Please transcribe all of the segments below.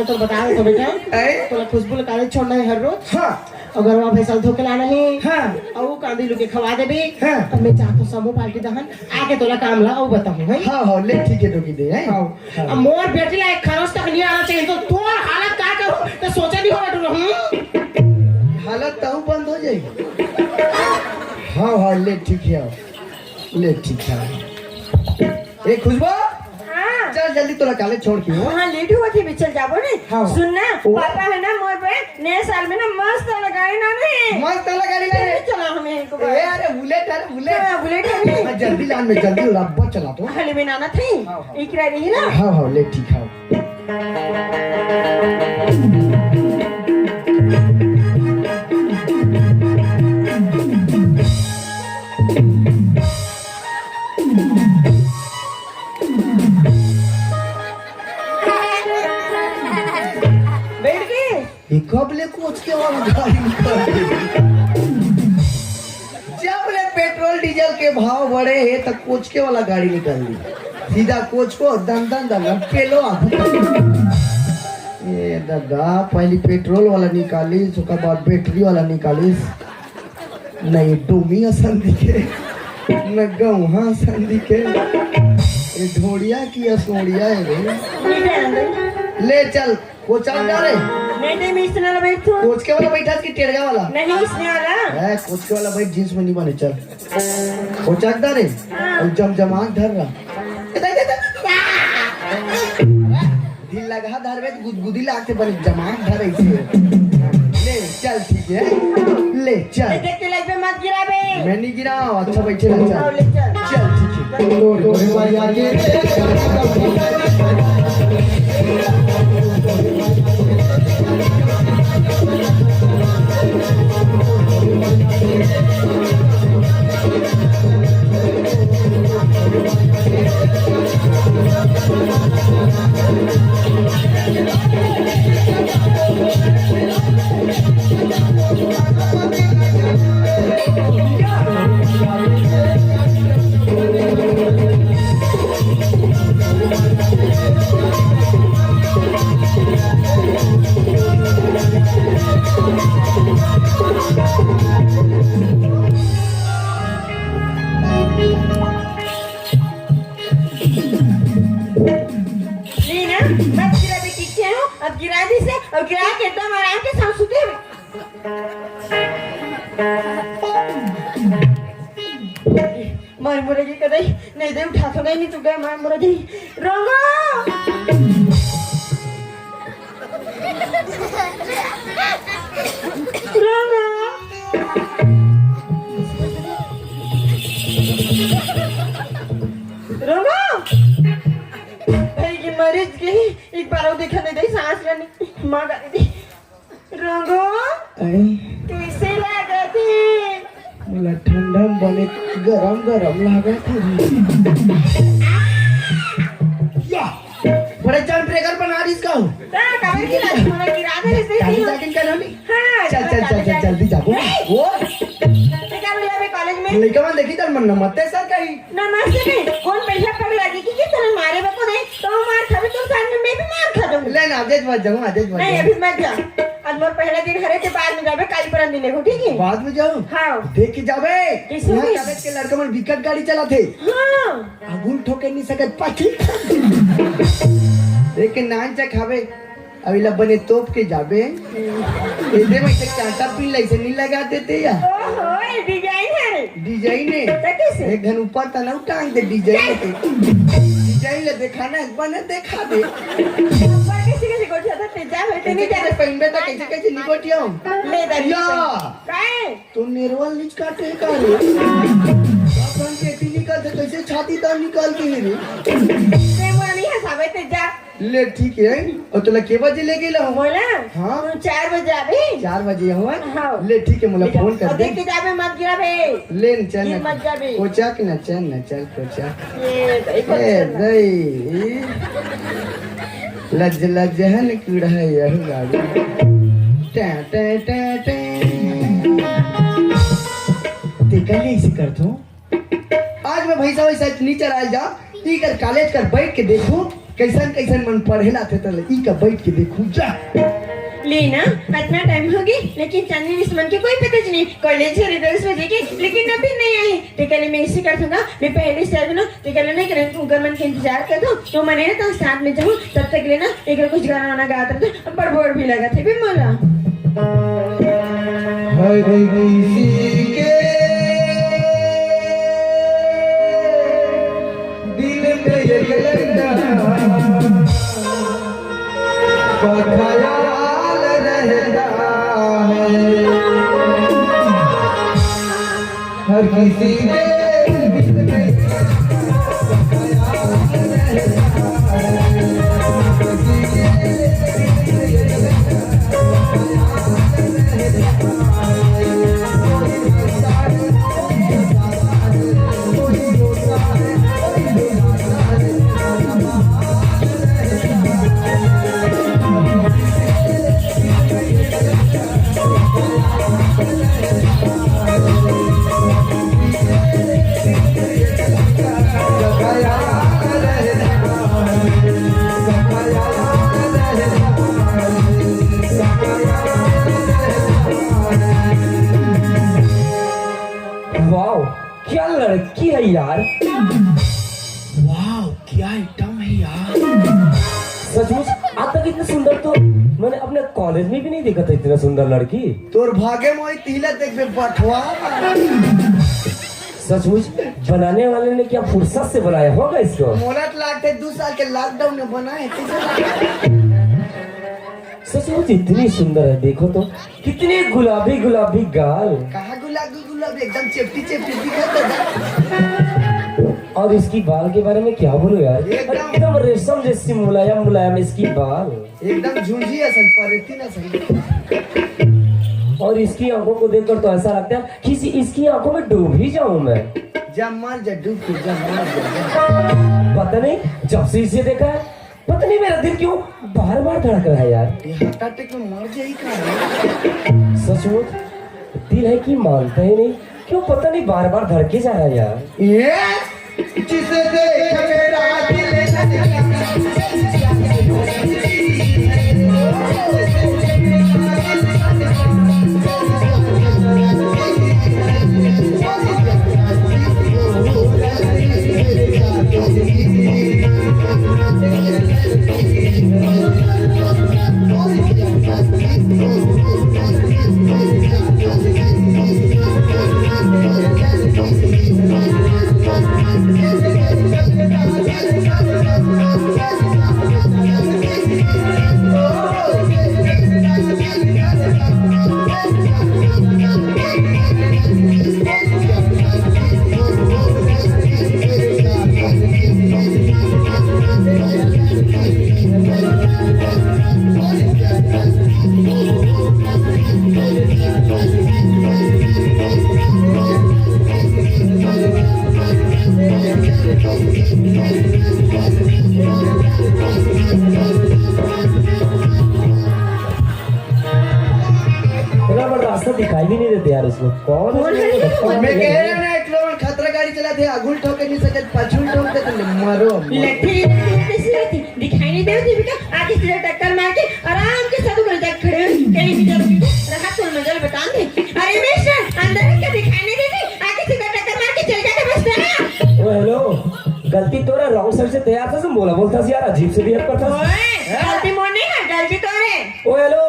काले तो बता रहे तो बेटा तो खुशबू ले काले छोड़ना है हर रोज। हां अगर वहाँ भैंसा धोके लाना है हां और कांदी लुके खवा दे भी हां अब मैं चाहतो समूह पार्टी दहन आके तोला काम ला और बताऊं है। हां हां ले ठीक है टोकी दे है। अब मोर बेटी ला एक खरोच तक नहीं आना चाहिए तो तोर हालत का करूं तो सोचे नहीं होगा तू हालत ताऊ बंद हो जाएगी। हाँ हाँ ले ठीक है ले ठीक है। ए खुशबू हाँ चल जल्दी तोरा काले छोड़ के हो। हाँ लेट हुआ थी चल जाबो ने। हाँ। सुनना पापा है ना मोर पे नए साल में ना मस्त लगाए ना नहीं मस्त वाला गाड़ी ले चला हमें एक ए अरे बुलेट अरे बुलेट हाँ, बुलेट है हाँ, जल्दी लान में जल्दी रब्बा चला तो। हले में नाना थी इकरा रही ना। हाँ हाँ ले ठीक है। बैठ गए कब ले कोच के और गाड़ी निकाल जब ले पेट्रोल डीजल के भाव बढ़े है तो कोच के वाला गाड़ी निकाल ली सीधा कोच को दन दन दन पेलो ये दादा पहले पेट्रोल वाला निकाली उसके बाद बैटरी वाला निकाली नहीं डोमी आसान दिखे न गौहा आसान दिखे ये ढोड़िया की असोड़िया है रे। ले चल कोच जा रे नहीं मैं इसने वाला बैठ तू कोच के वाला बैठा कि टेढ़गा वाला नहीं इसने वाला है कोच के वाला भाई जींस में नहीं बने चल कोच आगदा रे और जमजमात धर रहा दिल लगा धर में गुदगुदी लागते बने जमात धर ऐसे ले चल ठीक है ले चल देख के लाइफ में मत गिरा बे मैं नहीं गिरा अच्छा बैठे रह आओ ले चल चल चल ठीक है लो लो भैया अब गिरा दी से और गिरा के एकदम आराम के साथ सुते मार मुरे जी कदई नहीं दे उठा तो नहीं तू गए मार मुरे जी रंगो रंगो रंगो मरीज के एक बार वो देखा नहीं दे सांस लेने मां गाली दी रंगो कैसे लगा थी मला ठंडा बने गरम गरम लगा था या बड़े जान ब्रेकर बना रही इसका हां कमर की लाश मुझे गिरा दे ऐसे गाड़ी जाके कर ली हां चल जल्दी जाओ वो निकाल लिया बे कॉलेज में लड़का मन देखी तर मन नमस्ते सर कहीं नमस्ते नहीं कौन पैसा पड़ लगी कि तेरे मारे बको नहीं तो मार खावे तो सामने मैं भी मार खा दूंगी ले ना आदेश मत जाऊं नहीं अभी मत जा आज मोर पहला दिन हरे के बाद में जाबे काल पर दिन को ठीक है बाद में जाऊं हां देख के जाबे कैसे यहां कॉलेज के लड़का मन विकट गाड़ी चला थे हां अगुल ठोके नहीं सकत पाठी देख के नान चा खावे अभी ला बने तोप के जाबे इधे में एक चांटा पिन लाइसे नहीं लगा देते या ओहो डिजाइन है डिजाइन है कैसे एक घन ऊपर तना टांग दे डिजाइन पे डिजाइन ले दिखाना है बने दिखा दे ऊपर कैसे को जाता ते जा बेटे नहीं जा पहनबे तो कैसे कैसे निकोटियो ले दे या काहे तो निर्वल नीच काटे का रे अपन के ती निकल दे कैसे छाती तो निकाल के रे ते मोर नहीं है साबे ते जा ले ठीक है और तोला के बजे ले गेला हो बोला हां 4 बजे आबे 4 बजे हो हाँ। ले ठीक है मला फोन कर दे देख के जाबे मत गिरा बे ले चल गिर मत जाबे कोचा कि ना चल ना चल कोचा ये ए दई लज लज है न कीड़ा है यह गाड़ी टे टे टे टे ते कल ऐसे करतो आज मैं भैसा वैसा नीचे आ जा ई कर कॉलेज कर बैठ के देखू कैसन कैसन मन पढ़ेला थे तले ई का बैठ के देखू जा। लेना इतना टाइम हो गई लेकिन चांदनी निस्मन के कोई पता नहीं कॉलेज से रिजल्ट्स में देखे लेकिन अभी नहीं आई। तो कहले मैं इसी कर दूंगा मैं पहले से आऊँ ना तो कहले नहीं करें तू गवर्नमेंट के इंतजार कर दो तो मैंने ना तो साथ में जाऊँ तब तक लेना एक कुछ गाना वाना गाता था पर बोर्ड भी लगा थे भी मोला हर किसी के दिल में ये लड़ना का ख्याल रहता है। हर किसी के दिल में वाओ क्या लड़की है यार। वाह क्या आइटम है यार। सचमुच आज तक इतनी सुंदर तो मैंने अपने कॉलेज में भी नहीं देखा था इतना सुंदर लड़की। तोर भागे मोई तिला देख बे बटवा। सचमुच बनाने वाले ने क्या फुर्सत से बनाया होगा इसको। मोरत लागते 2 साल के लॉकडाउन में बनाए सचमुच इतनी सुंदर है देखो तो कितनी गुलाबी गुलाबी गाल। कहा गुलाबी गुलाबी एकदम चेपटी चेपटी दिखता। और इसकी बाल के बारे में क्या बोलूं यार एकदम रेशम जैसी मुलायम मुलायम इसकी बाल एकदम झुंझी असन परेती ना सही। और इसकी आंखों को देखकर तो ऐसा लगता है कि इसकी आंखों में डूब ही जाऊं मैं। जब मर जा डूब के जब मर जा। पता नहीं जब से इसे देखा है पता नहीं मेरा दिल क्यों बार बार धड़क रहा है यार। ये हार्ट अटैक में मर जाई का। सचमुच दिल है कि मानता ही नहीं क्यों पता नहीं बार बार धड़के जा रहा है यार। ये जिसे देख मेरा दिल रास्ता दिखाई भी नहीं देते यार उसको कौन मैं कह रहा ना एक लोग खतरा गाड़ी चलाते आगुल ठोके नहीं सकते पछुल ठोकते तो मरो। लट्ठी कैसी रहती दिखाई नहीं देती बेटा आगे सीधा टक्कर मार के आराम के साथ उधर तक खड़े कहीं भी जब रहा तो मंजल बता दे। अरे मिस्टर अंदर क्या दिखाई नहीं देती आगे सीधा टक्कर मार के चल जाते बस ना। ओ हेलो गलती तो रॉन्ग साइड से तैयार था तुम बोला बोलता यार अजीब से बिहेव करता। गलती मोड़ नहीं है गलती तो है। ओ हेलो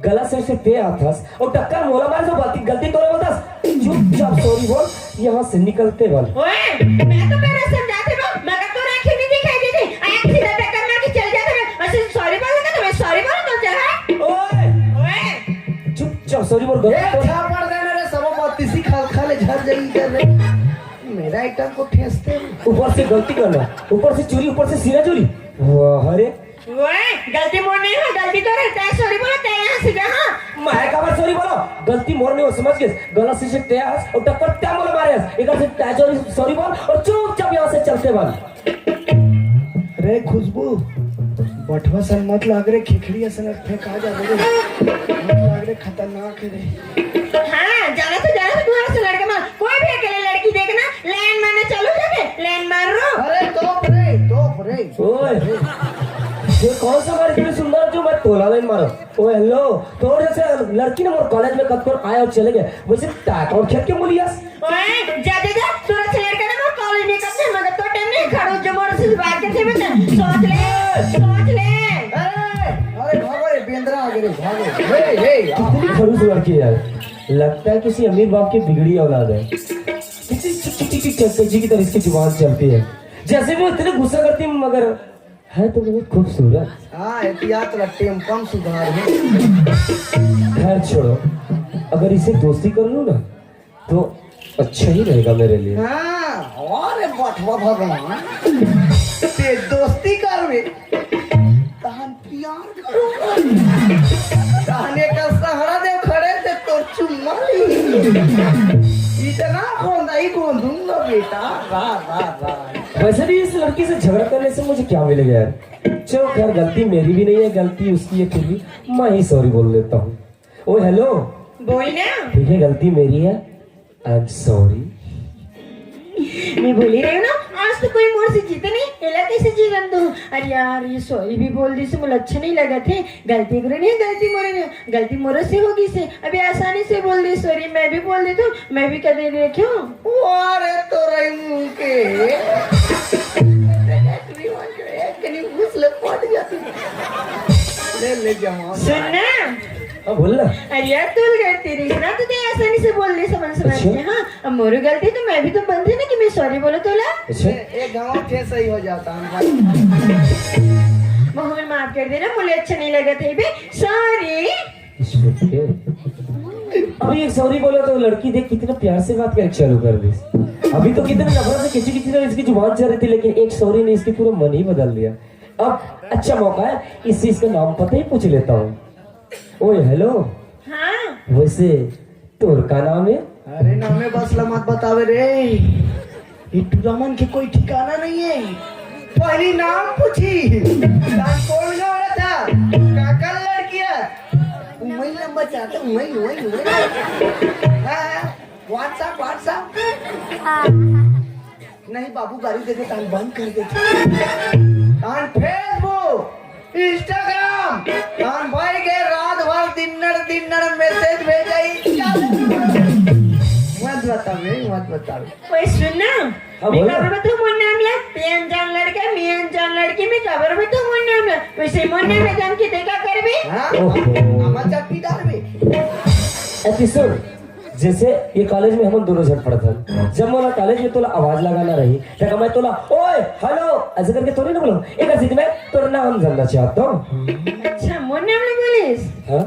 गलत साइड से तैयार था और टक्कर मोला मार तो गलती तो बोलता चुपचाप सॉरी बोल यहाँ से निकलते बल। ओए मैं तो पहले समझाते हूं मगर तो आंखें नहीं दिखाई देती आगे सीधा टक्कर मार के चल जाते मैं बस सॉरी बोलूंगा तो मैं सॉरी बोलूं तो चल ओए ओए चुपचाप सॉरी बोल ये पड़ देना रे सब बत्तीसी खाल खाले झड़ जाई कर रे मेरा आइटम को ठेसते ऊपर से गलती करना ऊपर से चोरी ऊपर से सीना चोरी वाह अरे ओए गलती मोड़ नहीं है गलती तो रहता है सॉरी बोलो ते यहां से जा। हां मैं कबर सॉरी बोलो गलती मोड़ नहीं हो समझ गए गलत से तैयार और टक्कर त्या बोले मारे इधर से चोरी सॉरी बोल और चुपचाप यहाँ से चलते बन। रे खुशबू बटवा सन मत लाग रे खिखड़ी असन फेंका जा रे मत लाग रे खतरनाक है रे। हां जाना तो तुम्हारा से लड़के मार कोई भी अकेले लड़की देखना लाइन मारने चलो जाके लाइन मार रो। अरे तोप रे ओए ये कौन सा गाड़ी इतनी सुंदर जो मैं तोला लाइन मारो। ओए हेलो तोड़ जैसे लड़की ने मोर कॉलेज में कब आए और चले गए वैसे टाक और खेत के मुलियास। ओए जा तोरा से लड़का ने मोर कॉलेज में कब से मगर तो टाइम नहीं खड़ो जो मोर से बात करते बता सोच ले। अरे भागो रे बेंद्रा आगे रे भागो। हे कितनी खड़ूस लड़की है यार। लगता है किसी अमीर बाप की बिगड़ी औलाद है। किसी चक्की की तरह इसकी जुबान चलती है जैसे वो इतने गुस्सा करती है मगर है तो बहुत खूबसूरत। हाँ एहतियात रखते हम कम सुधार है। खैर छोड़ो अगर इसे दोस्ती कर लूं ना तो अच्छा ही रहेगा मेरे लिए। हाँ अरे बटवा भगवान ते दोस्ती करवे तहन प्यार करूंगा कहने का सहारा दे खड़े थे तो चुम्मा ली इतना कौन दूंगा बेटा। वैसे भी इस लड़की से झगड़ा करने से मुझे क्या मिलेगा यार। चलो खैर गलती मेरी भी नहीं है गलती उसकी है फिर भी मैं ही सॉरी बोल देता हूँ। ओ हेलो बोल ना। ठीक है गलती मेरी है आई एम सॉरी। मैं बोली रही हूँ ना आज तो कोई मोर से जीते नहीं एला कैसे जीवन दो। अरे यार ये सॉरी भी बोल दी से मुझे अच्छा नहीं लगा थे। गलती करो नहीं गलती मोरे से होगी से अभी आसानी से बोल दी सॉरी मैं भी बोल दी तो मैं भी कर दे क्यों। अरे तो रही मुंह के घुसले पट जाती ले जमा सुनना। हाँ बोल ना। अरे यार तू गलती रही ना तो आसानी से बोल दे समझ के। हाँ अब मोरू गलती तो मैं भी तो बनती ना कि मैं सॉरी बोलो तोला। अच्छा एक गाँव थे सही हो जाता है। मुझे माफ कर देना मुझे अच्छा नहीं लगा थे बे सॉरी। अभी एक सॉरी बोला तो लड़की देख कितना प्यार से बात कर चालू कर दी। अभी तो कितने नफरत से किसी तरह इसकी जुबान चल रही थी लेकिन एक सॉरी ने इसकी पूरा मन ही बदल दिया। अब अच्छा मौका है इस चीज का नाम पता ही पूछ लेता हूँ। ओए हेलो हाँ वैसे तोर का नाम है। अरे नामे बस मत बतावे रे रमन के कोई ठिकाना नहीं है। पहली नाम पूछी कोई ना था काका लड़किया उमई लंबा चाहता उमई व्हाट्सएप नहीं बाबू गाड़ी देते तान बंद कर देते तान फेसबुक इंस्टाग्राम तान भाई के रात भर दिनर मैसेज भेजाई मत बतावे। कोई सुनना हाँ, मैं बोलो। खबर बताऊं मोर नाम ला पेन जान लड़की मैं खबर बताऊं मोर नाम ला वैसे मोर नाम ला जान के देखा करबे। हाँ ओहो। अमा चट्टी डालबे एपिसोड जैसे ये कॉलेज में हम दोनों झट पड़ा था जब मैं कॉलेज में तोला आवाज लगाना रही तो मैं तोला ओए हेलो ऐसे करके तो नहीं ना बोलो एक ऐसी मैं तोरा नाम जानना चाहता हूँ। अच्छा मोर नाम ला बोलिस। हाँ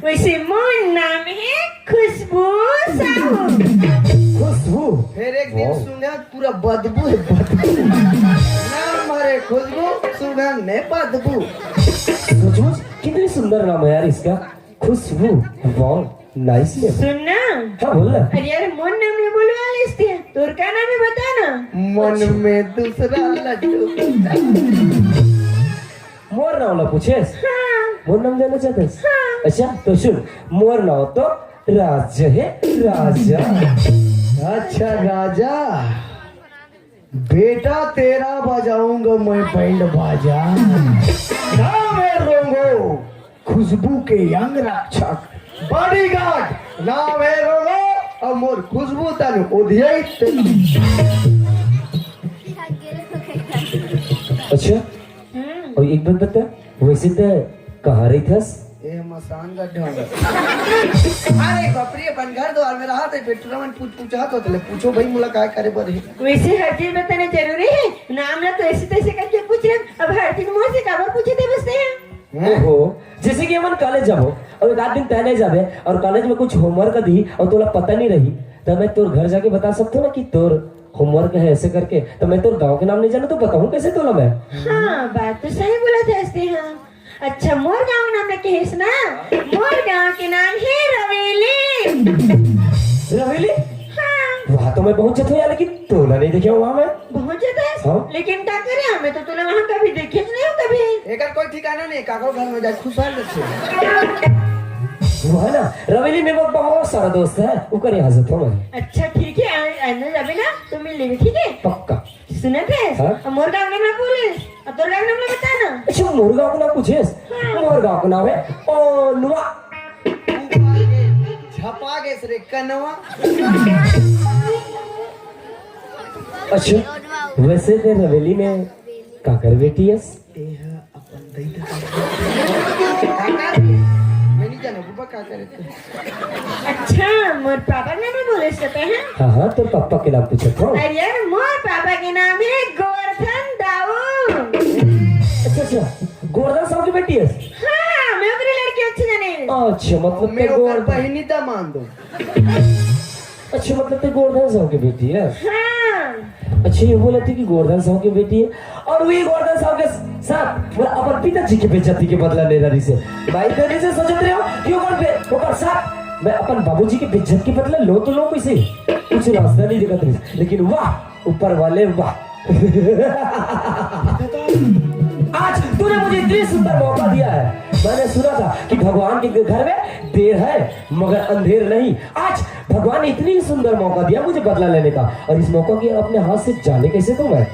वैसे मोर नाम है खुशबू साहू। खुशबू फिर एक दिन सुना पूरा बदबू है बदबू नाम हमारे खुशबू सुगंध ने बदबू। खुशबू कितनी सुंदर नाम है यार इसका खुशबू वाह नाइस नेम। सुनना हाँ बोल ना। अरे यार मोर नाम ला बोलवा लेते हैं तोर का नाम है बता ना। मन में दूसरा लड्डू मोर नाम ला पूछे हाँ मोर नाम जानना चाहते हाँ। अच्छा तो सुन मोर नाम तो राजा है राजा। अच्छा राजा बेटा तेरा बजाऊंगा मैं बैंड बाजा नाम है रोंगो खुशबू के यंग रक्षक बॉडीगार्ड नाम है रोंगो और मोर खुशबू तन उधियाई अच्छा और एक बात बता वैसे तो कहाँ रही थस। ए मसान का ढंग अरे बपरी अपन घर द्वार में रहा थे पेट्रोल पूछा तो तले पूछो भाई मुलाकात करे बरे वैसे हर चीज बताना जरूरी है नाम ला तो ऐसे तैसे करके पूछ रहे अब हर चीज मुझे से खबर पूछे थे बसते हैं। ओहो जैसे कि हम कॉलेज जाबो और एक आध दिन तय नहीं जाबे और कॉलेज में कुछ होमवर्क दी और तोला पता नहीं रही तो मैं तोर घर जाके बता सकता हूँ ना कि तोर होमवर्क है ऐसे करके तो मैं तोर गांव के नाम नहीं जाना तो बताऊँ कैसे तोला मैं। हाँ बात तो सही बोला था ऐसे। हाँ अच्छा मोर गाँव नाम रखे है ना मोर गाँव के नाम है रवेली। रवेली हाँ वहाँ तो मैं पहुँच जाता हूँ लेकिन तोला नहीं देखे वहाँ मैं बहुत ज्यादा है हाँ? लेकिन क्या करे हमें तो तूने वहाँ कभी देखे नहीं हो कभी। एकर कोई ठिकाना नहीं काको घर में जाए खुशहाल रहे वो है ना रवेली में वो बहुत सारा दोस्त है ऊपर यहाँ से तो मैं। अच्छा ठीक है अंदर जाबे ना तो मिल लेबे, ठीक है? पक्का। सुने थे? हाँ? अब मोर गाँव का नाम बोले, अब तोर गाँव का नाम बता ना। अच्छा मोर गाँव का नाम पूछेस? मोर गाँव का नाम है ओ नुआ। झपा गए रे कनवा। अच्छा वैसे फिर हवेली में काकर बेटी है? अपन दई काका मैं नहीं जाना बुबा का करे थे। अच्छा मोर पापा के नाम बोले सकते हैं? हाँ हाँ तो पापा के नाम पूछे तो। अरे यार मोर पापा के नाम है गोवर्धन दाऊ। अच्छा गोवर्धन साहब की बेटी है? हाँ मैं अपनी लड़की अच्छी जाने। अच्छा मतलब मैं ते ओकर गोवर्धन, बहिनी ता मान दो। अच्छा मतलब ते गोवर्धन साहब की बेटी है? हाँ अच्छा ये बोला थी कि गोवर्धन साहब की बेटी है और वही गोवर्धन साहब के साथ वो अपन पिताजी की बेइज्जती के बदला ले रही से भाई तेरे से सोचते रहे हो कि ओकर साथ मैं अपन बाबूजी की बेइज्जत के बदला लो तो लो कैसे कुछ रास्ता नहीं दिखत रही, लेकिन वाह ऊपर वाले वाह। आज तूने मुझे इतनी सुंदर मौका दिया है। मैंने सुना था कि भगवान के घर में देर है मगर अंधेर नहीं। आज भगवान ने इतनी सुंदर मौका दिया मुझे बदला लेने का और इस मौका की अपने हाथ से जाने कैसे तो मैं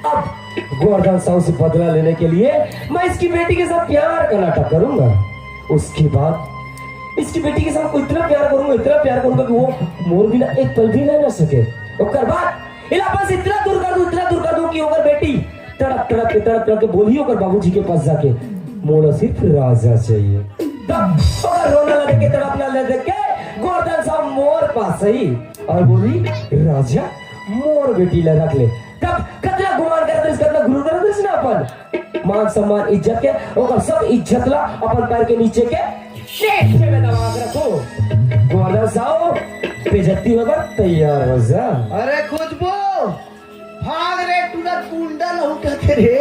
अब गोवर्धन साहू से बदला लेने के लिए मैं इसकी बेटी के साथ प्यार का नाटक करूंगा। उसके बाद इसकी बेटी के साथ इतना प्यार करूंगा कि वो मोर बिना एक पल भी रह ना सके। और बाद इलाका से इतना दूर कर दूं कि होकर बेटी तड़प के बोली होकर बाबूजी के पास जाके मोला सिर्फ राजा चाहिए। तब और रोना लगे के तड़पना लगे के गोवर्धन साहब मोर पास सही और बोली राजा मोर बेटी ला रख ले। तब कतरा गुमान करते इसका तो गुरु कर देस ना अपन मान सम्मान इज्जत के ओकर सब इज्जत ला अपन पैर के नीचे के नीचे में दबा के रखो। गोवर्धन साहब बेइज्जती होकर तैयार हो जा। अरे खुशबू भाग रे तूने कुंडल उठाते रे।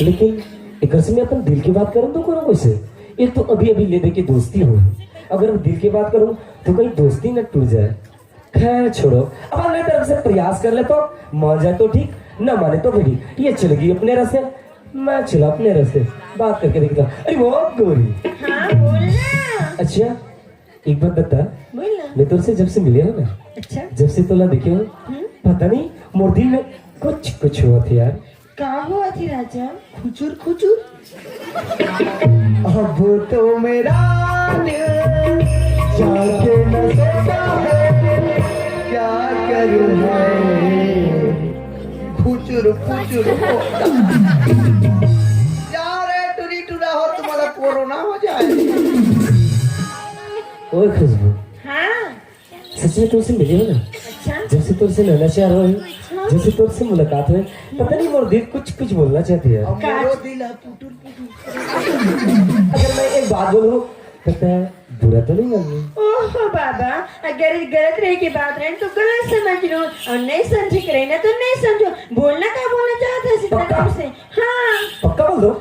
लेकिन एक में अपन दिल की बात करूं तो करूं कैसे? ये तो अभी ले दे के दोस्ती हो, अगर मैं दिल की बात करूं तो कहीं दोस्ती न टूट जाए। खैर छोड़ो, अब अपने तरफ से प्रयास कर ले तो मान जाए तो ठीक, न माने तो भी ये चलेगी अपने रास्ते, मैं चला अपने रास्ते। बात करके देखता। अरे वो गोरी। हाँ बोलना। अच्छा एक बात बता, बोलना। मैं तुझसे जब से मिले हो ना, अच्छा जब से तोला देखे हो पता नहीं मोर दिल में कुछ हुआ था यार। कहाँ हुआ थी राजा? खुचुर अब तो मेरा दिल जाके न सोता है क्या करूं मैं खुचुर यार टूरी टूरा हो तुम्हारा कोरोना हो जाए। ओए खुशबू हाँ सच में तुमसे मिले हो ना, अच्छा जब से तुमसे नैना चार हुई, जब से तुमसे मुलाकात हुई, पता नहीं मोर दिल कुछ बोलना चाहती है। अब मेरा दिल है पुटुर अगर मैं एक बात बोलूं पता है बुरा तो नहीं मानूं। ओहो बाबा, अगर गलत रहे की बात रहे तो गलत समझ लो और नहीं समझे करे ना तो नहीं समझो। बोलना क्या बोलना चाहता है सीधा पक्का? तुमसे? हाँ पक्का बोल दो।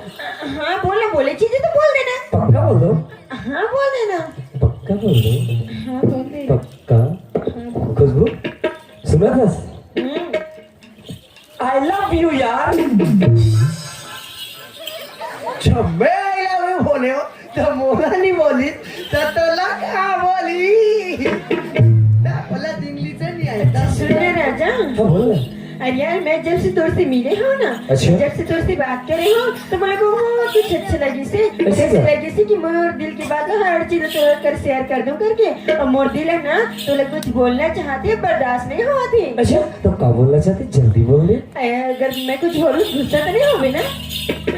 हाँ बोले चीजें तो बोल देना। पक्का बोल दो। हाँ बोल देना। पक्का बोल दो। हाँ बोल दे। पक्का। खुशबू सुना था आई लव यू यार। जब मैं बोले हो तो मोला नहीं बोली तो लगा बोली बोला इंग्लिश नहीं आया। सुनने राजा, हाँ बोल ना। अरे यार मैं जब से तोर से मिले हो ना, अच्छा। जब से तोर से बात करे हो तो बोले को कुछ अच्छा लगी से अच्छा ऐसे क्या? लगी से कि मोर दिल की बात हर चीज तो कर शेयर कर दूं करके। और मोर दिल है ना तो लोग कुछ बोलना चाहते बर्दाश्त नहीं होती। अच्छा तो क्या बोलना चाहते जल्दी बोल दे। अगर मैं कुछ बोलूं गुस्सा तो नहीं होगी ना?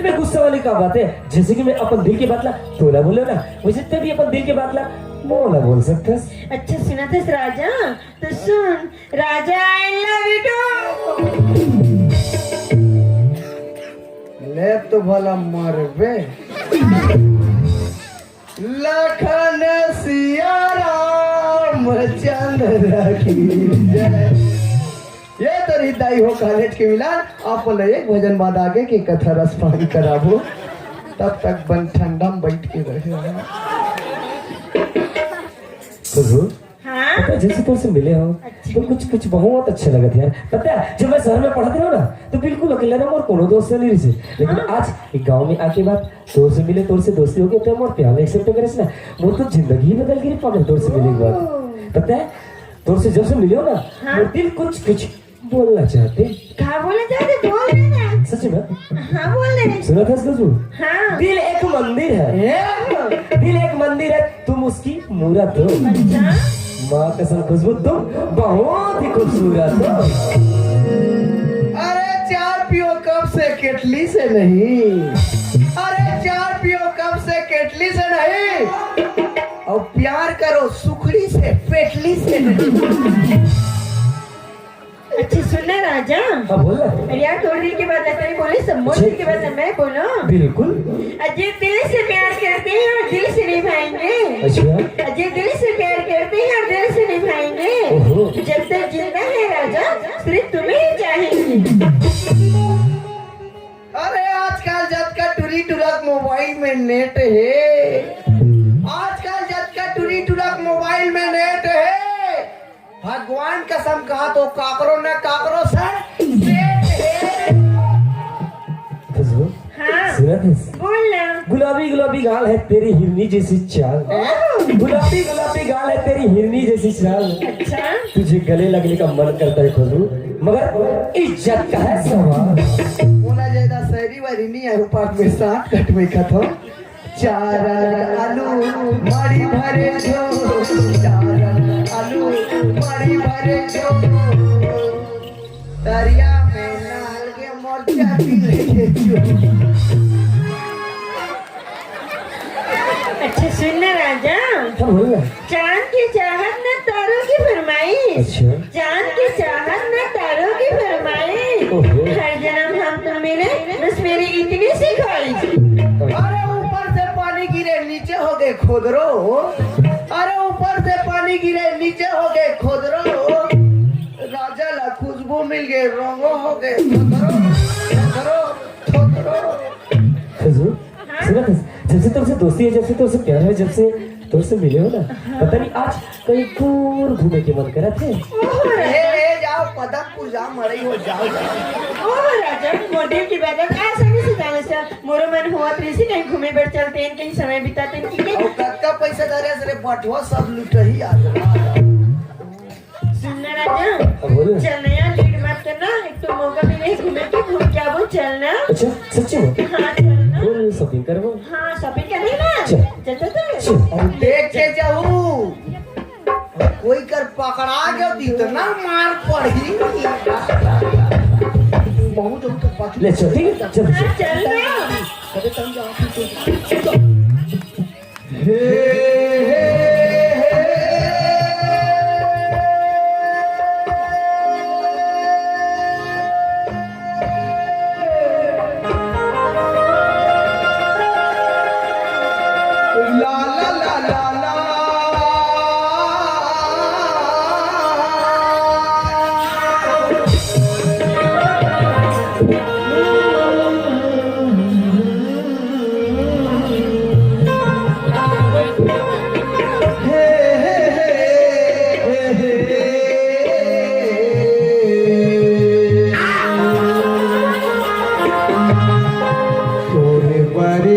मैं गुस्सा वाली क्या बात है, जैसे कि मैं अपन दिल की बात ला तोला बोले ना वैसे तभी अपन दिल की बात ला मोला बोल सकता है। अच्छा सुना था राजा, तो सुन राजा आई लव यू टू। ले तो भला मरबे लखन सिया राम चंद्र की जय। ये तो हृदय हो कॉलेज के मिलान आप एक भजन बाद आगे के कथा रस पानी कराबो तब तक बन ठंडा में बैठ के रहे। खुशबू हाँ पता है, जैसे तुमसे मिले हो तो कुछ बहुत अच्छा लगा था यार। पता है जब मैं शहर में पढ़ा था ना तो बिल्कुल अकेला रहा और कोनो दोस्त नहीं रही, लेकिन आज एक गांव में आके बाद तोर से मिले, तोर से दोस्ती हो गई, प्रेम और प्यार एक्सेप्ट करे ना, वो तो जिंदगी बदल गई पागल तोर से मिलने के बाद। पता है तोर से जब से मिले हो ना हाँ? वो दिल कुछ बोलना चाहते। क्या बोलना चाहते? बोल देना। सच में हाँ बोल देना। सुना था इसको तू? हाँ दिल एक मंदिर है, दिल एक मंदिर है, तुम उसकी मूरत हो। अच्छा माँ कसम खुशबू तुम बहुत ही खूबसूरत हो। अरे चार पियो कप से केटली से नहीं, अरे चार पियो कप से केटली से नहीं, और प्यार करो सुखड़ी से पेटली से नहीं। अच्छा सुनना राजा, हाँ बोल ना। अरे यार थोड़ी देर के बाद ऐसा नहीं बोले, सब मोड़ के बाद मैं बोलो। बिल्कुल। अजय दिल से प्यार करते हैं और दिल से निभाएंगे। अच्छा अजय दिल से प्यार करते हैं और दिल से निभाएंगे। ओहो। जब तक जिंदा है राजा सिर्फ तुम्हें ही चाहेंगे। अरे आजकल जब का टुरी टुरक मोबाइल में नेट है, आजकल जब का टुरी टुरक मोबाइल में नेट है, भगवान कसम कहा तो काकरो न काकरो सर सेठ है। खुशबू हाँ सुना था? बोलना। गुलाबी गुलाबी गाल है तेरी हिरनी जैसी चाल, गुलाबी गुलाबी गाल है तेरी हिरनी जैसी चाल, अच्छा तुझे गले लगने का मन करता है खुशबू, मगर इज्जत का है सवाल। बोला जाएगा शहरी वाली नहीं है, ऊपर में साथ कट में खत्म। चार आलू मारी भरे जो, चार आलू मारी भरे जो, दरिया में नहल के मोर्चा लेके जो। अच्छा सुनना राजा, हाँ बोल ना। चांद की चाहत न तारों की फरमाइश, अच्छा चांद की चाहत न तारों की फरमाइश, ओहो। हर जन्म हम तुम मिले बस मेरी इतनी सी ख्वाहिश। अरे ऊपर से पानी गिरे नीचे हो गए खोदरो, अरे ऊपर से पानी गिरे नीचे हो गए खोदरो, राजा ला खुशबू मिल गए रंगो हो गए खोदरो खोदरो खोदरो। खुशबू सुना था? जब से तुमसे दोस्ती है, जब से तुमसे प्यार है, जब से तुमसे मिले हो ना, पता नहीं आज कहीं दूर घूमने के मन करा थे। जाओ पदमपुर जाओ मरई हो जाओ जाओ। ओह राजा मोटिव की बात है, आसानी से जाने से मोरो मन हुआ त्रिसी कहीं घूमे बैठ चलते हैं, कहीं समय बिताते हैं, ठीक है? और कत्ता पैसा धरे से बटुआ सब लुटही आ सुनना राजा, हाँ बोल ना। चलना यार लीड मत करना, एक तो मौका मिले घूमे के, घूम क्या बोल चलना। अच्छा सच्ची में? हाँ चलना। बोल शॉपिंग करवो। हाँ शॉपिंग करनी ना, चल। चलते तो चल। और देख के जाऊ कोई कर पकड़ा गया दी तो ना मार पड़ी बहुत जो तो पाछ ले चल, ठीक है चल हाँ चलना। कदे तम जाओ हे ला ला ला ला ला तोरे बड़ी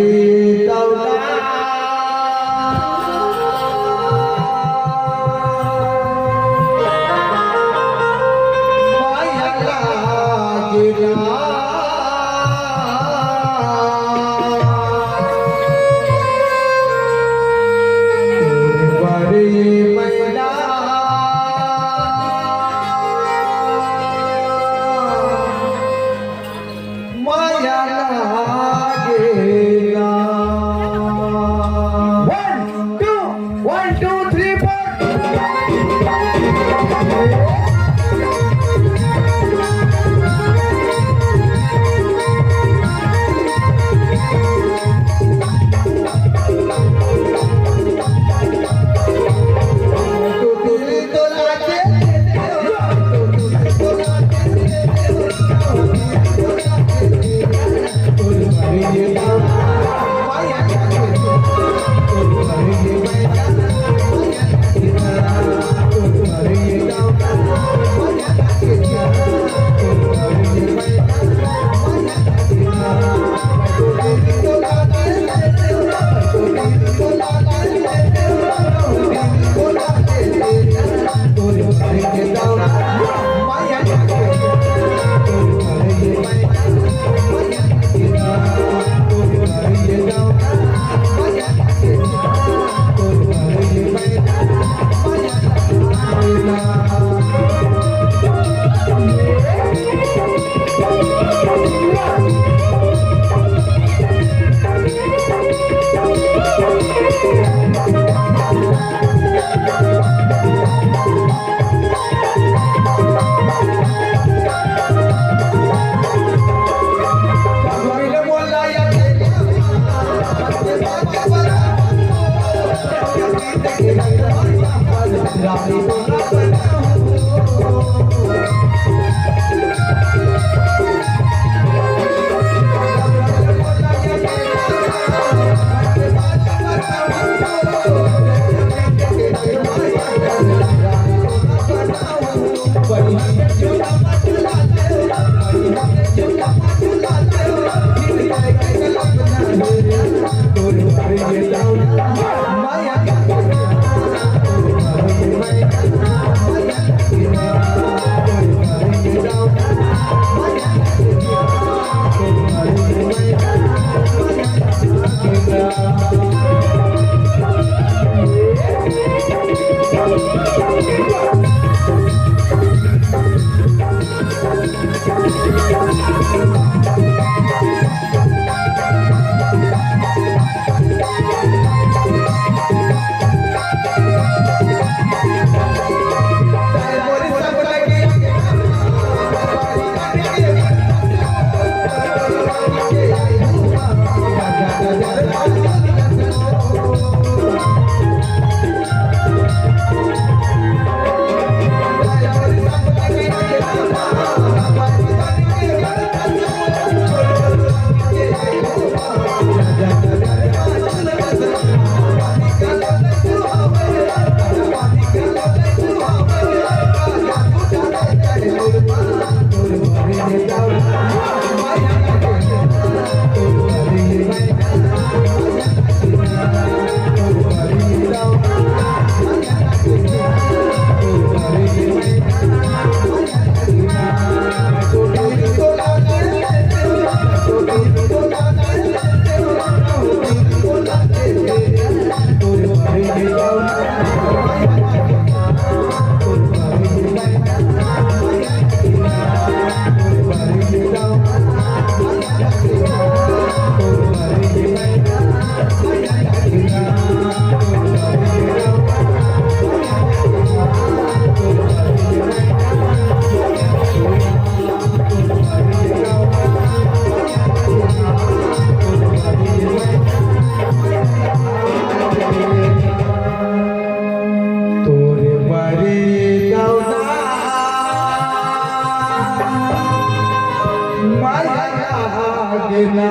माया लागना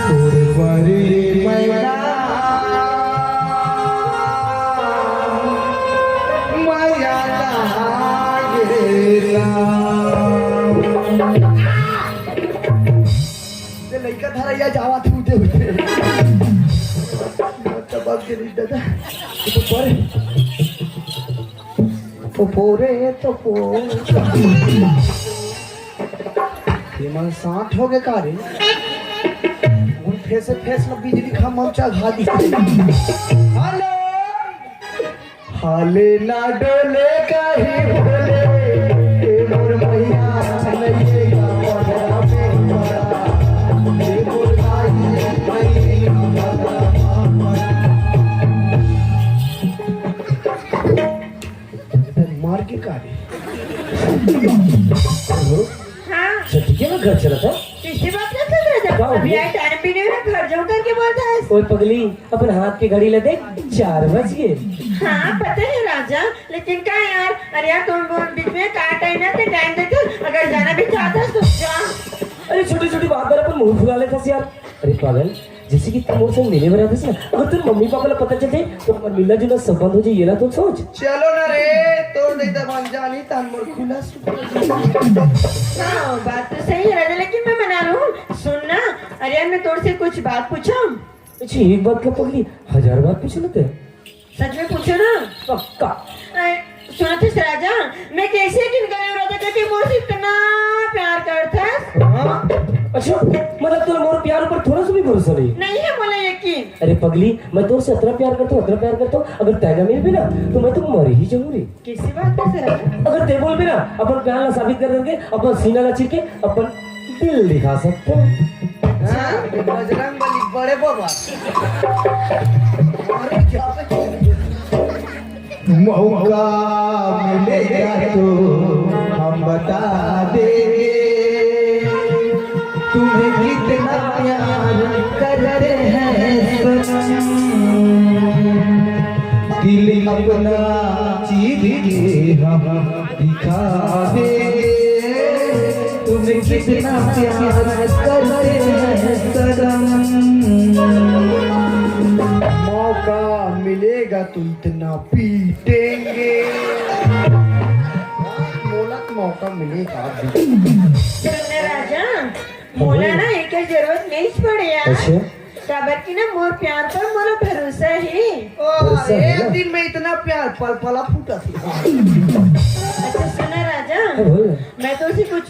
तोर परी मैना माया लागना ते लइका धारा या जावा तू उठे उठे तबाक गेली दादा तो पर पोरे तो पो ये मन 60 हो गए कारे उन फेस में बिजली खम्भा घा दी हेलो हाले ना डोले काहे बोले ए मोर मैया चलइए गावरा में बड़ा ए मोर भाई मार के कारे हाँ ठीक है मैं घर चला था किसी बात ना कर रहा क्या हो था अभी गया? आए टाइम भी नहीं हुआ घर जाऊँ करके बोलता है ओए पगली अपन हाथ की घड़ी ले देख 4 बज गए हाँ पता है राजा लेकिन क्या यार अरे यार तुम बीच में क्या टाइम है तो टाइम देखो अगर जाना भी चाहता है तो जा अरे छोटी छोटी बात पर अपन मुंह फुला लेता यार अरे पागल जैसे कि तुम मुझसे मिले बना थे ना अगर तुम मम्मी पापा को पता चलते तो अपन मिलना जुलना संबंध हो जाए ये ना तो सोच चलो ना रे तोड़ दे बन जानी तान मोर खुला हाँ बात तो सही है राजा लेकिन मैं मना लूँ सुन ना अरे यार मैं तोड़ से कुछ बात पूछूं अच्छा एक बात क्या पगली 1000 बात पूछ लेते सच में पूछो ना पक्का सुना थे राजा मैं कैसे यकीन करे राजा करके मुझसे इतना प्यार करता है अच्छा मतलब तुम मोर प्यार ऊपर थोड़ा सा भी भरोसा नहीं है बोला यकीन अरे पगली मैं तो से इतना प्यार करता हूँ अगर तैगा मिल भी ना तो मैं तो मर ही जाऊंगी किसी बात पे से राजा अगर ते बोल भी ना अपन प्यार ला साबित कर देंगे अपन सीना ला चिर के अपन दिल दिखा सकते हैं हां बजरंग बली बड़े बाबा अरे क्या पे मौका मिलेगा तो हम बता देंगे तुम्हें कितना प्यार करते हैं सनम दिल अपना चीज के हम दिखा देंगे तुम्हें कितना प्यार करते हैं सनम मौका मिलेगा तो इतना पीटेंगे मोलक मौका मिलेगा सुनने राजा मोला ना एक जरूरत नहीं पड़े यार अच्छा काबर की ना मोर प्यार पर मोला भरोसा है एक दिन में इतना प्यार पल पला फूटा था अच्छा सुना राजा बोल मैं तो उसे कुछ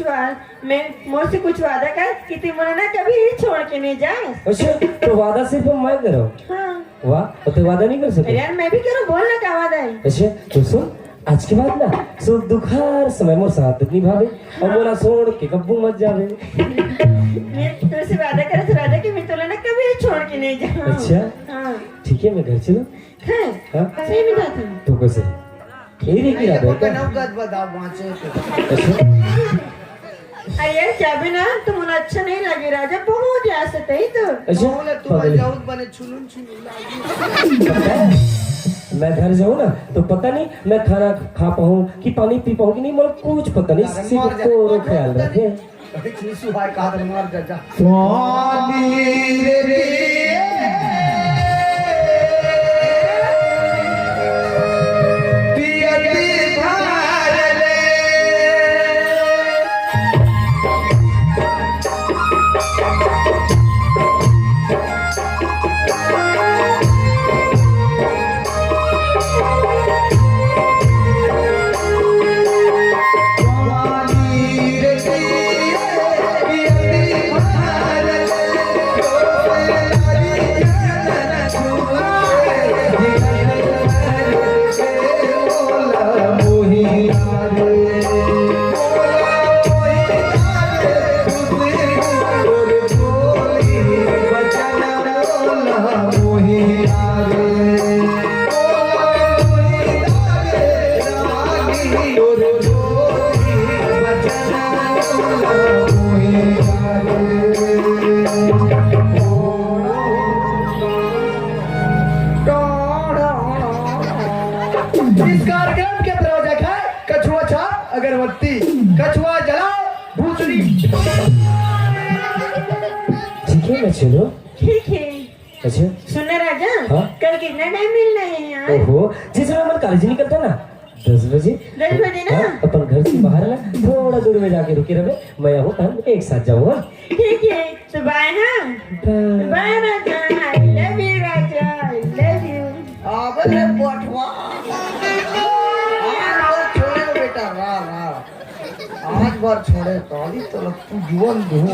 मैं मोर से कुछ वादा कर कि तुम मोला ना कभी छोड़ के नहीं जाए अच्छा तो वादा सिर्फ मैं करो हाँ वाह तो वादा नहीं कर अरे सकते यार मैं भी करूँ बोल ना क्या वादा है अच्छा तो सुन आज के बाद ना सुख दुख हर समय मोर साथ निभावे और मोला छोड़ के कब्बू मत जावे मैं तुझसे वादा कर राजा कि मैं तोला ना कभी छोड़ के नहीं जाऊँ अच्छा हाँ ठीक है मैं घर चलूं हाँ हाँ सही में बात है तो कैसे यही की याद है क्या नौकत बताओ वांचे अच्छा अरे यार क्या भी ना तो मुझे अच्छा नहीं लगे राजा बहुत यासत है तो अच्छा बोले तू पागल। जाऊद बने छुनुन छुनुन लागी पता है, मैं घर जाऊँ ना तो पता नहीं मैं खाना खा पाऊँ कि पानी पी पाऊँ कि नहीं मुझे कुछ पता नहीं सिर्फ तो ख्याल रखे सुहाय का मार जा इस कार्यक्रम के प्रयोजक है अगरबत्ती कछुआ जलाओ भूसड़ी। ठीक है मैं चलो। ठीक है। अच्छा सुनना राजा, हाँ? कल कितना टाइम मिलना है यार? ओहो जिस समय मन कॉलेज निकलता ना 10 बजे। 10 बजे ना? हाँ, अपन घर से बाहर आना थोड़ा दूर में जाके रुके रहे, मैं आहूँ हम एक साथ जाऊँगा। ठीक है तो बाय ना। Bye Raja, I love you Raja, I love you. अबे रे बटवा आज बार छोड़े बेटा रा रा आज बार छोड़े काली तो तू जुआन दूँ